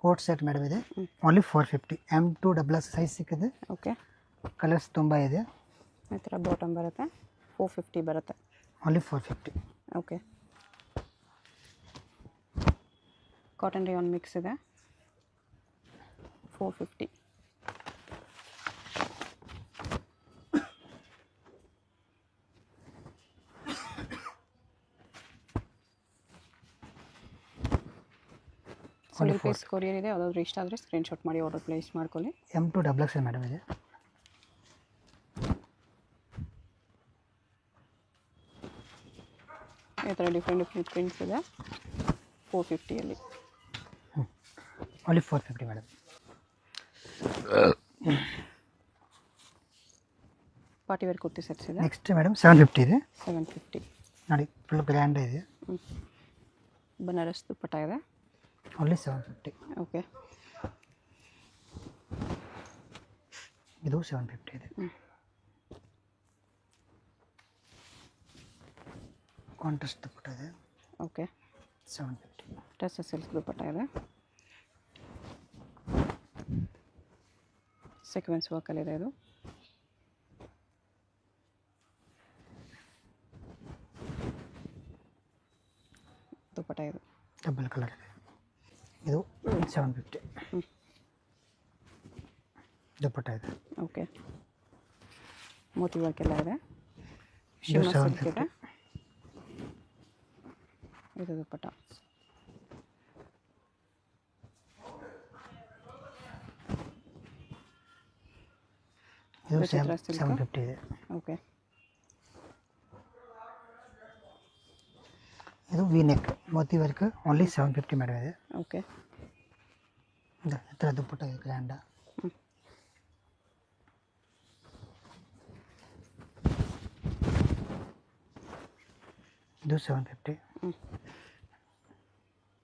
Coat set madam ಇದೆ only 450. M2 size ಸಿಕ್ಕಿದೆ. Okay, colours ತುಂಬ ಇದೆ. ಈ ಥರ ಬಾಟಮ್ ಬರುತ್ತೆ, 450 ಬರುತ್ತೆ. Only 450. Okay, cotton rayon mix ಇದೆ, 450. ಸಿಂಗಲ್ ಪೀಸ್ ಕೊರಿಯರ್ ಇದೆ. ಯಾವುದಾದ್ರೂ ಇಷ್ಟ ಆದರೆ ಸ್ಕ್ರೀನ್ಶಾಟ್ ಮಾಡಿ ಆರ್ಡರ್ ಪ್ಲೇಸ್ ಮಾಡ್ಕೊಳ್ಳಿ. M2 ಮೇಡಮ್ ಇದೆ. ಈ ಥರ ಡಿಫ್ರೆಂಟ್ ಪ್ರಿಂಟ್ಸ್ ಇದೆ, 450 only 450 madam. Party wear kurti sets ಇದೆ. ನೆಕ್ಸ್ಟ್ ಮೇಡಮ್ 750 ಇದೆ. 750 ನೋಡಿ, ಫುಲ್ ಗ್ರ್ಯಾಂಡ್ ಇದೆ. ಬನಾರಸ್ ದುಪ್ಪಟ್ಟ ಇದೆ, ಓನ್ಲಿ 750. ಓಕೆ, ಇದು 750 ಇದೆ. ಕಾಂಟ್ರಾಸ್ಟ್ ದುಪ್ಪಟ್ಟ ಇದೆ, ಓಕೆ, 750. ಟೆಸ್ ಸಿಲ್ಕ್ ದುಪ್ಪಟ್ಟ ಇದೆ, ಸೀಕ್ವೆನ್ಸ್ ವರ್ಕಲ್ಲಿದೆ. ಇದು ದುಪ್ಪಟ್ಟ, ಇದು ಡಬಲ್ ಕಲರ್ ಇದೆ. ಇದು 750. ದುಪ್ಪಟ್ಟ ಇದೆ, ಓಕೆ, ಮೋತಿ ವರ್ಕ್ ಎಲ್ಲ ಇದೆ, ಇದು ಶಿಮ್ಮ ಸಿಲ್ಕ್ 750. ಇದೆ. ಇದು ದುಪ್ಪಟ್ಟ, ಇದು ವಿಚಿತ್ರ ಸಿಲ್ಕ್. 750 ಇದೆ. ಓಕೆ, ಇದು ವಿ ನೆಕ್ ಮೋತಿ ವರ್ಕ್, ಓನ್ಲಿ 750 ಮೇಡಮ್ ಇದೆ. ಓಕೆ, ಈ ಥರ ದುಪ್ಪಟ್ಟ ಇದೆ, ಗ್ರ್ಯಾಂಡ. ಇದು 750.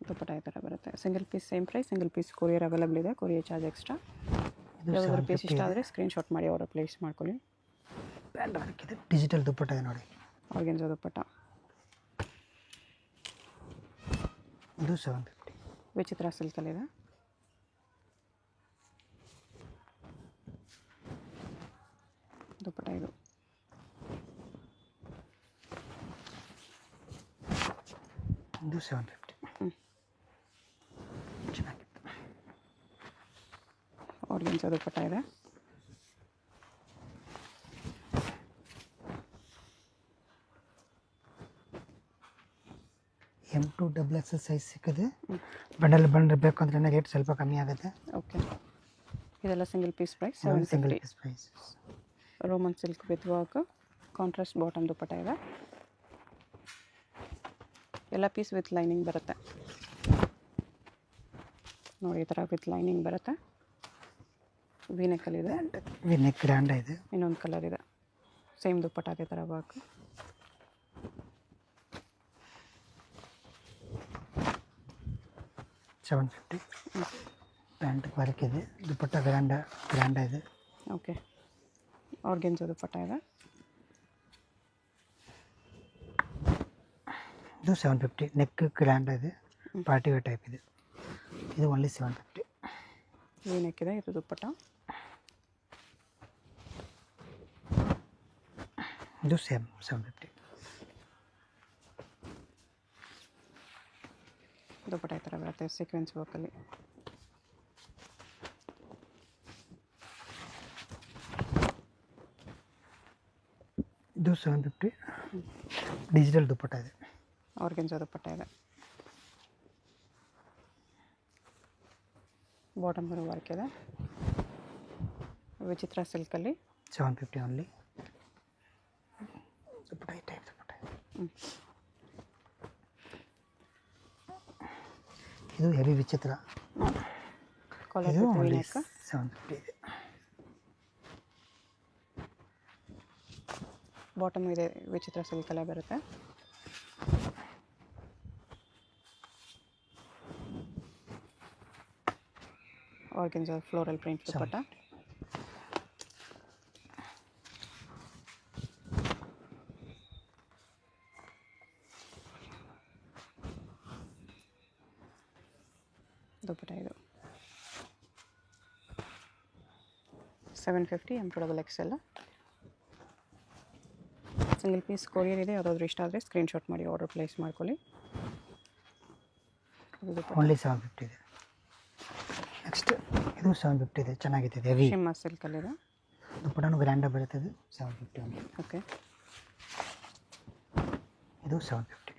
ದುಪ್ಪಟ್ಟ ಈ ಥರ ಬರುತ್ತೆ. Single piece same price, single piece courier available ಇದೆ, ಕೊರಿಯರ್ ಚಾರ್ಜ್ ಎಕ್ಸ್ಟ್ರಾ. ಇದು ಯಾವುದಾದ್ರೂ ಪೀಸ್ 750 ಇಷ್ಟ ಇದೆ. ಆದರೆ ಸ್ಕ್ರೀನ್ಶಾಟ್ ಮಾಡಿ ಆರ್ಡರ್ ಪ್ಲೇಸ್ ಮಾಡ್ಕೊಳ್ಳಿ. ಬ್ಯಾಂಡ್ ವರ್ಕ್ ಇದೆ, ಡಿಜಿಟಲ್ ದುಪ್ಪಟ್ಟ ಇದೆ ನೋಡಿ. ಆರ್ಗೆನ್ಜಾ ದುಪ್ಪಟ್ಟ, ಇದು 750. ವಿಚಿತ್ರ ಸಿಲ್ಕಲ್ಲಿದೆ, ದುಪ್ಪಟ್ಟ ಇದು. ಇದು 750. ಚೆನ್ನಾಗಿತ್ತು. ಆರ್ಗೆನ್ಜಾ ದುಪ್ಪಟ್ಟ ಇದೆ, M2 ಸೈಜ್ ಸಿಕ್ಕಿದೆ. ಬಂಡಲ್ ಬೇಕು ಅಂದ್ರೆ ರೇಟ್ ಸ್ವಲ್ಪ ಕಮ್ಮಿ ಆಗುತ್ತೆ. ಓಕೆ, ಇದೆಲ್ಲ single piece price single 750. Piece price. Roman silk with work, contrast bottom dupatta ಇದೆ. ಎಲ್ಲ ಪೀಸ್ ವಿತ್ ಲೈನಿಂಗ್ ಬರುತ್ತೆ ನೋಡಿ, ಈ ಥರ ವಿತ್ ಲೈನಿಂಗ್ ಬರುತ್ತೆ. ವಿ ನೆಕ್ಕಲ್ಲಿದೆ, ವಿ ನೆಕ್ ಗ್ರ್ಯಾಂಡ್ ಇದೆ. ಇನ್ನೊಂದು ಕಲರ್ ಇದೆ, ಸೇಮ್ ದುಪ್ಪಟ್ಟ ಅದೇ ಥರ ವರ್ಕ್. $750. ಪ್ಯಾಂಟ್ ವರ್ಕ್ ಇದೆ, ದುಪ್ಪಟ್ಟ ಗ್ರ್ಯಾಂಡ ಇದೆ. ಓಕೆ, ಆರ್ಗೆನ್ಜಾ ದುಪ್ಪಟ್ಟ ಇದೆ, ಇದು 750. ನೆಕ್ ಗ್ರ್ಯಾಂಡ್ ಇದೆ, ಪಾರ್ಟಿ ವೇರ್ ಟೈಪ್ ಇದೆ. ಇದು ಓನ್ಲಿ 750. ವಿ ನೆಕ್ ಇದೆ, ಇದು ದುಪ್ಪಟ್ಟ, ಇದು ಸೇಮ್ 750. ದುಪ್ಪಟ್ಟ ಈ ಥರ ಬರುತ್ತೆ, ಸೀಕ್ವೆನ್ಸ್ ವರ್ಕಲ್ಲಿ. ಇದು 750. ಡಿಜಿಟಲ್ ದುಪ್ಪಟ್ಟ ಇದೆ, ಆರ್ಗೆನ್ಜಾ ದುಪ್ಪಟ್ಟ ಇದೆ, ಬಾಟಮ್ ಬರೋ ವರ್ಕ್ ಇದೆ. ವಿಚಿತ್ರ ಸಿಲ್ಕಲ್ಲಿ 750 ಓನ್ಲಿ. ದುಪ್ಪಟ್ಟ ಈ ಟೈಪ್ ದುಪ್ಪಟ್ಟ ಇದೆ. ಇದು ಹೆವಿ ವಿಚಿತ್ರ, ಕಾಲರ್ ಇದು ವಿತ್ ವಿ ಓನ್ಲಿ ನೆಕ್, 750 ಇದೆ. ಬಾಟಮ್ ಇದೆ, ವಿಚಿತ್ರ ಸಿಲ್ಕಲ್ಲೇ ಬರುತ್ತೆ. ಆರ್ಗೆನ್ಜಾ ಫ್ಲೋರಲ್ ಪ್ರಿಂಟ್ ದುಪ್ಪಟ್ಟ, ದುಪ್ಪಟ್ಟ ಇದು. 750 M2XL. ಸಿಂಗಲ್ ಪೀಸ್ ಕೊರಿಯರ್ ಇದೆ. ಯಾವುದಾದ್ರೂ ಇಷ್ಟ ಆದರೆ ಸ್ಕ್ರೀನ್ಶಾಟ್ ಮಾಡಿ ಆರ್ಡರ್ ಪ್ಲೇಸ್ ಮಾಡ್ಕೊಳ್ಳಿ. ಓನ್ಲಿ 750 ಇದೆ. ನೆಕ್ಸ್ಟ್ ಇದು 750 ಇದೆ, ಚೆನ್ನಾಗಿದೆ, ಹೆವಿ ಶಿಮ್ಮಾ ಸಿಲ್ಕಲ್ಲಿದೆ. ದುಪ್ಪಟನೂ ಗ್ರ್ಯಾಂಡಾಗಿ ಬರುತ್ತದೆ. 750 ಓನ್ಲಿ. ಓಕೆ, ಇದು 750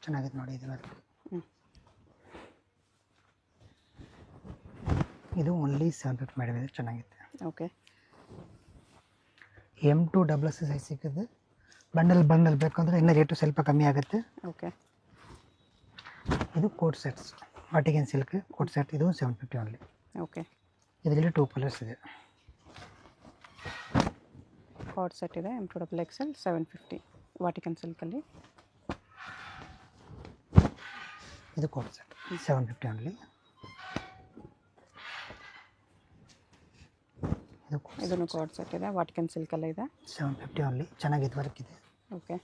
ಚೆನ್ನಾಗಿದೆ ನೋಡಿ. ಇದು ಇದು ಓನ್ಲಿ 750 ಮಾಡಿದೆ, ಚೆನ್ನಾಗಿದೆ. ಓಕೆ, M2 ಸೈಜ್ ಸಿಕ್ಕಿದೆ. ಬಂಡಲ್ ಬೇಕಂದ್ರೆ ಇನ್ನೂ ರೇಟು ಸ್ವಲ್ಪ ಕಮ್ಮಿ ಆಗುತ್ತೆ. ಓಕೆ, ಇದು coat sets, Vatican silk coat set, ಇದು 750 ಓನ್ಲಿ. ಓಕೆ, ಇದರಲ್ಲಿ 2 ಕಲರ್ಸ್ ಇದೆ. ಕಾರ್ಡ್ ಸೆಟ್ ಇದೆ. M2XL 750 ವಾಟಿಕನ್ ಸಿಲ್ಕಲ್ಲಿ. ಇದು ಕೋಟ್ ಸೆಟ್ 750 ಓನ್ಲಿ. ಇದನ್ನು ಕಾರ್ಡ್ ಸೆಟ್ ಇದೆ. ವಾಟಿಕನ್ ಸಿಲ್ಕಲ್ಲೇ ಇದೆ. 750 ಓನ್ಲಿ, ಚೆನ್ನಾಗಿದೆ, ವರ್ಕ್ ಇದೆ. ಓಕೆ,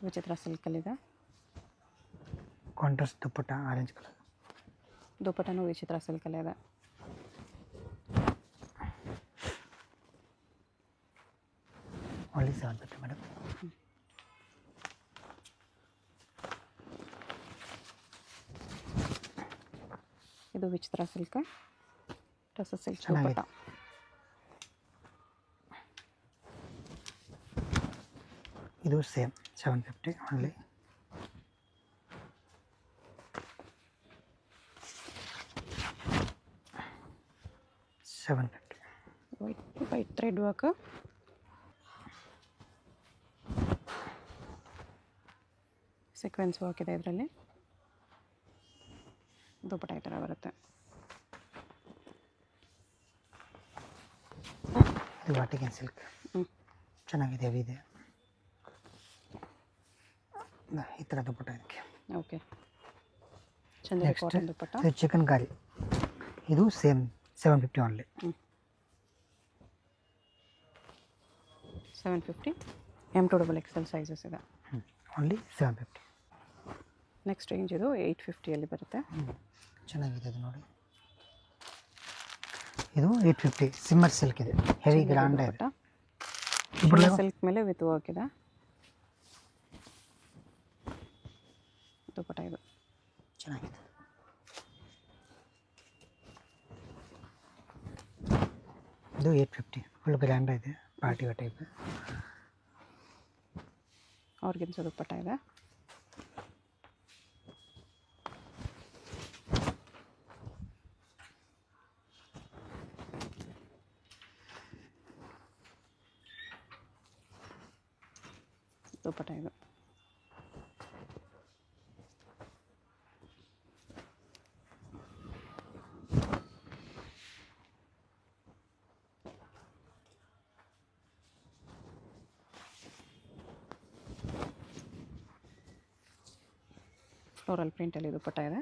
ವಿಚಿತ್ರ ಸಿಲ್ಕಲ್ಲಿದೆ. ಕಾಂಟ್ರಾಸ್ಟ್ ದುಪ್ಪಟ್ಟ ಆರೆಂಜ್ ಕಲರ್. ದುಪ್ಪಟ್ಟನೂ ವಿಚಿತ್ರ ಸಿಲ್ಕಲ್ಲೇ ಇದೆ. Only 750 madam. ಇದು ವಿಚಿತ್ರ ಸಿಲ್ಕ್, ಟಸ ಸಿಲ್ಕ್ ಚೆನ್ನಾಗಿದೆ. ದುಪ್ಪಟ್ಟ. ಇದು same 750 only. White thread work. Sequence work ಇದೆ ಇದರಲ್ಲಿ. ದುಪ್ಪಟ್ಟ ಈ ಥರ ಬರುತ್ತೆ. ಇದು ವಾಟಿಗನ್ ಸಿಲ್ಕ್, ಚೆನ್ನಾಗಿದೆ, ಹೆವಿ ಇದೆ. ಈ ಥರ ದುಪ್ಪಟ್ಟ ಇದಕ್ಕೆ. Okay, Chanderi cotton dupatta. ಇದು ಚಿಕನ್ ಕಾರಿ, ಇದು ಸೇಮ್ 750 ಓನ್ಲಿ. 750 M2XL ಸೈಜಸ್ ಇದೆ. ಓನ್ಲಿ 750. ನೆಕ್ಸ್ಟ್ ರೇಂಜ್ ಇದು 850 ಬರುತ್ತೆ. ಚೆನ್ನಾಗಿದೆ ಇದು ನೋಡಿ. ಇದು 850 ಸಿಮ್ಮರ್ ಸಿಲ್ಕ್ ಇದೆ, ಹೆವಿ ಗ್ರ್ಯಾಂಡ್ ಇದೆ. ಸಿಲ್ಕ್ ಮೇಲೆ ವಿತ್ ವರ್ಕ್ ಇದೆ. ದುಪ್ಪಟ್ಟ ಇದು ಚೆನ್ನಾಗಿದೆ. ಇದು 850 ಫುಲ್ ಗ್ರ್ಯಾಂಡ್ ಇದೆ, party wear type. Organza dupatta ಇದೆ. ದುಪ್ಪಟ್ಟ ಇದು. ಫ್ಲೋರಲ್ ಪ್ರಿಂಟಲ್ಲಿ ದುಪ್ಪಟ್ಟ ಇದೆ.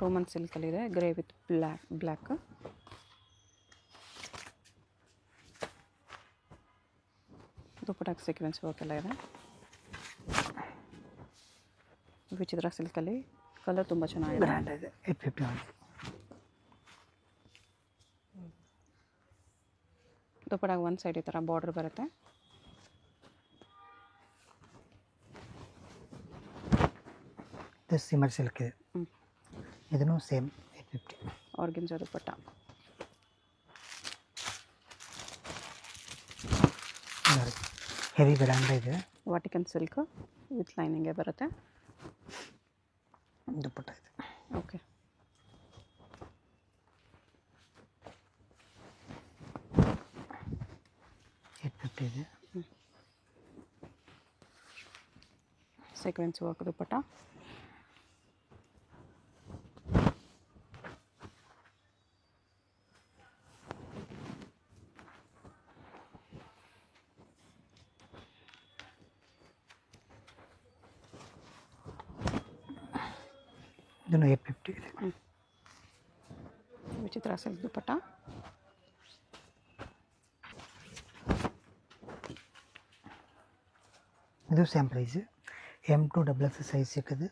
ರೋಮನ್ ಸಿಲ್ಕಲ್ಲಿದೆ, grey with black. Dupatta sequence work ಎಲ್ಲ ಇದೆ. ವಿಚಿತ್ರ ಸಿಲ್ಕಲ್ಲಿ ಕಲರ್ ತುಂಬ ಚೆನ್ನಾಗಿದೆ. ಗ್ರ್ಯಾಂಡ್ ಇದೆ. 850 ಓನ್ಲಿ. ದುಪ್ಪಟ್ಟಾಗ ಒಂದು ಸೈಡ್ ಈ ಥರ ಬಾರ್ಡರ್ ಬರುತ್ತೆ. ಇದು ಸಿಮ್ಮರ್ ಸಿಲ್ಕ್ ಇದೆ. ಇದನ್ನು ಸೇಮ್ 850. ಆರ್ಗೆನ್ಸಾ ದುಪ್ಪಟ್ಟ. ಹೆವಿ ಗ್ರ್ಯಾಂಡ್ ಇದೆ. ವಾಟಿಕನ್ ಸಿಲ್ಕ್ ವಿತ್ ಲೈನಿಂಗೇ ಬರುತ್ತೆ. ದುಪ್ಪಟ್ಟ ಇದೆ. ಓಕೆ, ಇದೆ. Sequence work dupatta. ಇದನ್ನು 850 ಇದೆ. ವಿಚಿತ್ರ ಸಿಲ್ಕ್ ದುಪ್ಪಟ್ಟ. ಇದು ಸೇಮ್ ಪ್ರೈಸ್ M2XX ಸೈಜ್ ಸಿಕ್ಕದು.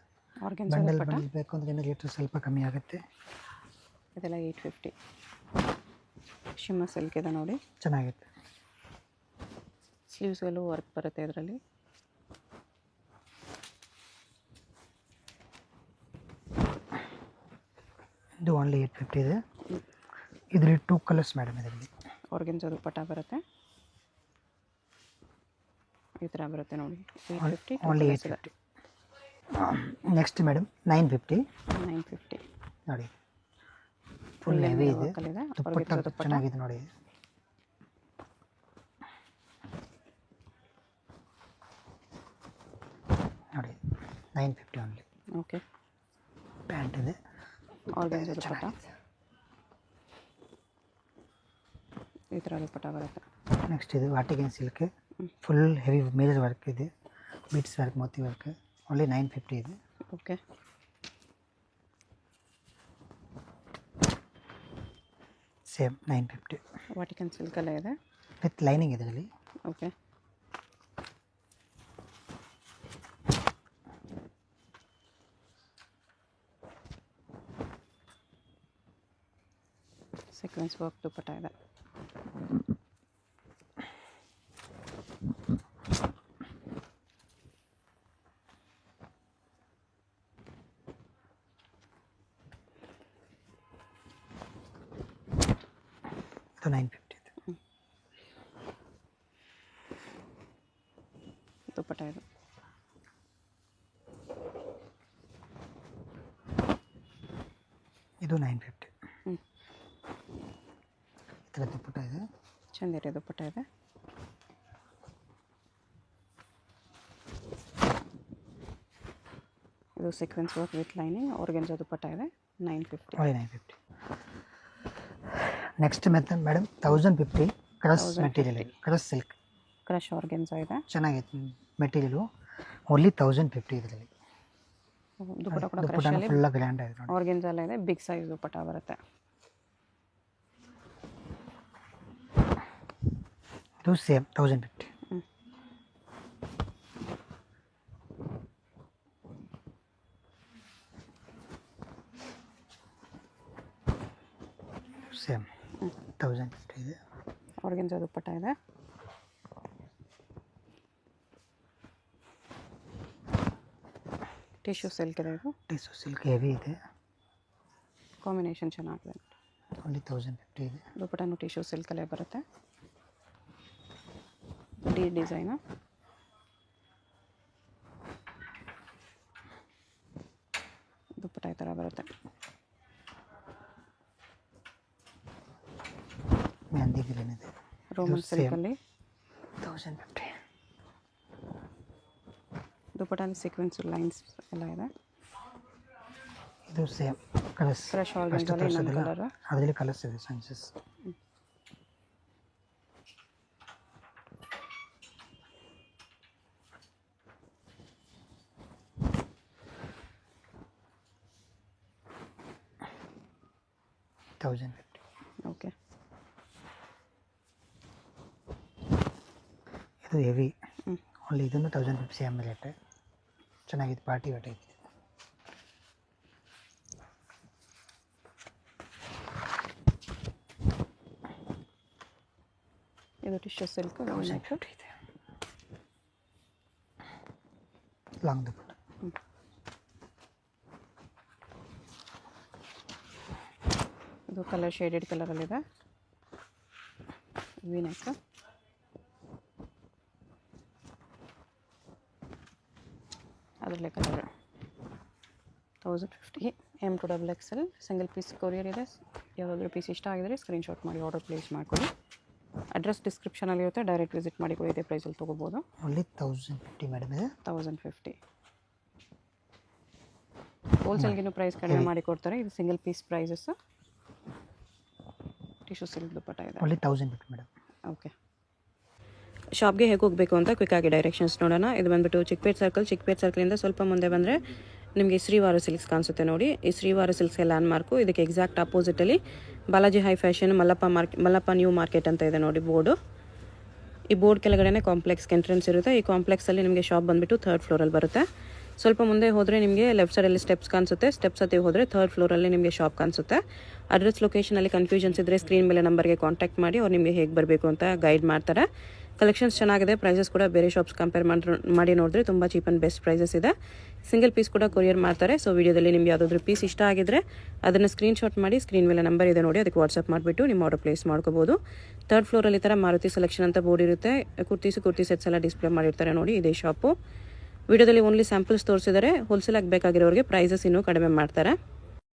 ಆರ್ಗೆನ್ಸಾ ಬಂಡಲ್ ದುಪ್ಪಟ್ಟ ಬಂಡಲ್ ಬೇಕು ಅಂದ್ರೆ ಇನ್ನೂ ರೇಟ್ ಸ್ವಲ್ಪ ಕಮ್ಮಿ ಆಗುತ್ತೆ. ಇದೆಲ್ಲ 850. ಶಿಮ್ಮ ಸಿಲ್ಕ್ ಇದೆ ನೋಡಿ, ಚೆನ್ನಾಗಿತ್ತು. ಸ್ಲೀವ್ಸ್ಗೆಲ್ಲೂ ವರ್ಕ್ ಬರುತ್ತೆ ಇದರಲ್ಲಿ. ಇದು ಓನ್ಲಿ 850 ಇದೆ. ಇದರಲ್ಲಿ 2 ಕಲರ್ಸ್ ಮೇಡಮ್. ಇದರಲ್ಲಿ ಆರ್ಗೆನ್ಸಾ ದುಪ್ಪಟ್ಟ ಬರುತ್ತೆ, ಈ ಥರ ಬರುತ್ತೆ ನೋಡಿ. 850 ಓನ್ಲಿ 850. Next madam 950. 950 ನೋಡಿ, ಫುಲ್ ಹೆವಿ ಇದೆ. ದುಪ್ಪಟ್ಟ ದುಪ್ಪಟ್ಟ ಚೆನ್ನಾಗಿದೆ ನೋಡಿ. ನೋಡಿ 950 ಓನ್ಲಿ. ಓಕೆ, ಪ್ಯಾಂಟ್ ಇದೆ. ಆರ್ಗೆನ್ಸಾ ದುಪ್ಪಟ್ಟ ಈ ಥರ ದುಪ್ಪಟ್ಟ ಬರುತ್ತೆ. ನೆಕ್ಸ್ಟ್ ಇದು Vatican silk, full heavy major work ಇದೆ, ಬೀಟ್ಸ್ ವರ್ಕ್, ಮೋತಿ ವರ್ಕ್. ಓನ್ಲಿ 950 ಇದೆ. ಓಕೆ, ಸೇಮ್ 950 ವಾಟಿಕನ್ ಸಿಲ್ಕಲ್ಲೇ ಇದೆ ವಿತ್ ಲೈನಿಂಗ್ ಇದರಲ್ಲಿ. ಓಕೆ, ಸೀಕ್ವೆನ್ಸ್ ವರ್ಕ್ ದುಪ್ಪಟ್ಟ ಇದೆ. ಇದು 950 ಇದೆ. ದುಪ್ಪಟ್ಟ ಇದು. ಇದು 950. ಹ್ಞೂ, ಈ ಥರ ದುಪ್ಪಟ್ಟ ಇದೆ. ಚಂದಿರಿ ದುಪ್ಪಟ್ಟ ಇದೆ. ಇದು sequence work with lining, organza dupatta ಇದೆ. 950. Only 950. Next method madam 1050 crush material, crush silk, crush organza ಇದೆ. ಚೆನ್ನಾಗೈತೆ ಮೆಟೀರಿಯಲು. ಓನ್ಲಿ 1050 ಇದರಲ್ಲಿ. ದುಪ್ಪಟ್ಟ ಕೂಡ ದುಪ್ಪಟ್ಟ ಕ್ರಶಲ್ಲಿ ಫುಲ್ಲ ಗ್ರ್ಯಾಂಡ್ ಆಗಿದೆ ನೋಡಿ. ಆರ್ಗೆನ್ಸಾ ಎಲ್ಲ ಇದೆ. ಬಿಗ್ ಸೈಜ್ ದುಪ್ಪಟ್ಟ ಬರುತ್ತೆ. ಇದು ಸೇಮ್ 1050. ಸೇಮ್ 1050 ಇದೆ. ಆರ್ಗೆನ್ಸಾ ದುಪ್ಪಟ್ಟ ಇದೆ. ಟಿಶ್ಯೂ ಸಿಲ್ಕ್ ಇದೆ. ಇದು ಟಿಶ್ಯೂ ಸಿಲ್ಕ್ ಹೆವಿ ಇದೆ. ಕಾಂಬಿನೇಷನ್ ಚೆನ್ನಾಗಿದೆ. ಓನ್ಲಿ 1050 ಇದೆ. ದುಪ್ಪಟ್ಟನು ಟಿಶ್ಯೂ ಸಿಲ್ಕಲ್ಲೇ ಬರುತ್ತೆ. ಡಿಸೈನು. ದುಪ್ಪಟ್ಟ ಈ ಥರ ಬರುತ್ತೆ. ಮೆಹಂದಿ ಗ್ರೀನ್ ಇದೆ. ರೋಮನ್ ಸಿಲ್ಕಲ್ಲಿ 1050. ದುಪ್ಪಟ್ಟನ ಸೀಕ್ವೆನ್ಸ್ ಲೈನ್ಸ್ ಎಲ್ಲ ಇದೆ. ಇದು ಸೇಮ್ ಕಲರ್ಸ್. ಫ್ರೆಶ್ ಆರ್ಗೆನ್ಸಲ್ಲಿ ಇನ್ನೊಂದು ಕಲರ್. ಅದರಲ್ಲಿ ಕಲರ್ಸ್ ಇದೆ ಸೆನ್ಸಸ್. ಓಕೆ, ಇದು ಹೆವಿ. ಓನ್ಲಿ ಇದನ್ನು 1050 ಸೇಮ್ ರೇಟ್. ಚೆನ್ನಾಗಿದೆ, ಪಾರ್ಟಿ ವೇಟ್ ಐತಿ. ಇದು ಟಿಶ್ಯೂ ಸಿಲ್ಕ್ 1050 ಇದೆ. ಲಾಂಗ್ ದುಪ್ಪಟ್ಟ. ಇದು ಕಲರ್ ಶೇಡೆಡ್ ಕಲರಲ್ಲಿದೆ. V neck. ಅದರಲ್ಲೇ colour 1050. M2XXL single piece courier ಇದೆ. ಯಾವುದಾದ್ರೂ ಪೀಸ್ ಇಷ್ಟ ಆಗಿದರೆ ಸ್ಕ್ರೀನ್ಶಾಟ್ ಮಾಡಿ ಆರ್ಡರ್ ಪ್ಲೇಸ್ ಮಾಡಿಕೊಡಿ. ಅಡ್ರೆಸ್ ಡಿಸ್ಕ್ರಿಪ್ಷನಲ್ಲಿ ಇರುತ್ತೆ, ಡೈರೆಕ್ಟ್ ವಿಸಿಟ್ ಮಾಡಿ ಇದೇ ಪ್ರೈಸಲ್ಲಿ ತೊಗೋಬೋದು. ಓನ್ಲಿ 1050 ಮೇಡಮ್ ಇದೆ. 1050. ಹೋಲ್ಸೇಲ್ಗಿನ್ನೂ ಪ್ರೈಸ್ ಕಡಿಮೆ ಮಾಡಿ ಕೊಡ್ತಾರೆ. ಇದು single piece prices. Tissue silk dupatta ಇದೆ. Only 1050 madam. ಓಕೆ, ಶಾಪ್ಗೆ ಹೇಗೆ ಹೋಗಬೇಕು ಅಂತ ಕ್ವಿಕ್ಕಾಗಿ ಡೈರೆಕ್ಷನ್ಸ್ ನೋಡೋಣ. ಇದು ಬಂದುಬಿಟ್ಟು ಚಿಕ್ಕಪೇಟ್ ಸರ್ಕಲಿಂದ ಸ್ವಲ್ಪ ಮುಂದೆ ಬಂದರೆ ನಿಮಗೆ ಶ್ರೀವಾರ ಸಿಲ್ಕ್ಸ್ ಕಾಣಿಸುತ್ತೆ ನೋಡಿ. ಈ ಶ್ರೀವಾರ ಸಿಲ್ಕ್ಸ್ಗೆ ಲ್ಯಾಂಡ್ ಮಾರ್ಕು. ಇದಕ್ಕೆ ಎಕ್ಸಾಕ್ಟ್ ಅಪೋಸಿಟಲ್ಲಿ Balaji high fashion Mallappa new market ಅಂತ ಇದೆ ನೋಡಿ ಬೋರ್ಡು. ಈ ಬೋರ್ಡ್ ಕೆಳಗಡೆ ಕಾಂಪ್ಲೆಕ್ಸ್ಗೆ ಎಂಟ್ರೆನ್ಸ್ ಇರುತ್ತೆ. ಈ ಕಾಂಪ್ಲೆಕ್ಸಲ್ಲಿ ನಿಮಗೆ ಶಾಪ್ ಬಂದುಬಿಟ್ಟು 3rd ಫ್ಲೋರಲ್ಲಿ ಬರುತ್ತೆ. ಸ್ವಲ್ಪ ಮುಂದೆ ಹೋದರೆ ನಿಮಗೆ ಲೆಫ್ಟ್ ಸೈಡಲ್ಲಿ ಸ್ಟೆಪ್ಸ್ ಕಾಣಿಸುತ್ತೆ. ಸ್ಟೆಪ್ಸ್ ಹತ್ತಿ ಹೋದರೆ 3rd ಫ್ಲೋರಲ್ಲಿ ನಿಮಗೆ ಶಾಪ್ ಕಾಣಿಸುತ್ತೆ. ಅಡ್ರೆಸ್ ಲೊಕೇಶನಲ್ಲಿ ಕನ್ಫ್ಯೂಷನ್ಸ್ ಇದ್ದರೆ ಸ್ಕ್ರೀನ್ ಮೇಲೆ ನಂಬರ್ಗೆ ಕಾಂಟ್ಯಾಕ್ಟ್ ಮಾಡಿ ಅವ್ರು ನಿಮಗೆ ಹೇಗೆ ಬರಬೇಕು ಅಂತ ಗೈಡ್ ಮಾಡ್ತಾರೆ. ಕಲೆಕ್ಷನ್ಸ್ ಚೆನ್ನಾಗಿದೆ. ಪ್ರೈಸಸ್ ಕೂಡ ಬೇರೆ ಶಾಪ್ಸ್ ಕಂಪೇರ್ ಮಾಡಿ ನೋಡಿದ್ರೆ ತುಂಬ ಚೀಪ್ ಆ್ಯಂಡ್ ಬೆಸ್ಟ್ ಪ್ರೈಸಸ್ ಇದೆ. ಸಿಂಗಲ್ ಪೀಸ್ ಕೂಡ ಕೊರಿಯರ್ ಮಾಡ್ತಾರೆ. ಸೊ ವಿಡಿಯೋದಲ್ಲಿ ನಿಮ್ಗೆ ಯಾವುದಾದ್ರೂ ಪೀಸ್ ಇಷ್ಟ ಆಗಿದ್ರೆ ಅದನ್ನು ಸ್ಕ್ರೀನ್ಶಾಟ್ ಮಾಡಿ ಸ್ಕ್ರೀನ್ ಮೇಲೆ ನಂಬರ್ ಇದೆ ನೋಡಿ, ಅದಕ್ಕೆ ವಾಟ್ಸಪ್ ಮಾಡಿಬಿಟ್ಟು ನಿಮ್ಮ ಆರ್ಡರ್ ಪ್ಲೇಸ್ ಮಾಡ್ಕೋಬೋದು. 3rd ಫ್ಲೋರಲ್ಲಿ ಈ ಥರ ಮಾರುತಿ ಸೆಲೆಕ್ಷನ್ ಅಂತ ಬೋರ್ಡ್ ಇರುತ್ತೆ. ಕುರ್ತಿ ಸೆಟ್ಸ್ ಎಲ್ಲ ಡಿಸ್ಪ್ಲೇ ಮಾಡಿರ್ತಾರೆ ನೋಡಿ, ಇದೇ ಶಾಪು. ವಿಡಿಯೋದಲ್ಲಿ ಓನ್ಲಿ ಸ್ಯಾಂಪಲ್ಸ್ ತೋರಿಸಿದರೆ ಹೋಲ್ಸೇಲ್ ಆಗಬೇಕಾಗಿರೋರಿಗೆ ಪ್ರೈಸಸ್ ಇನ್ನೂ ಕಡಿಮೆ ಮಾಡ್ತಾರೆ.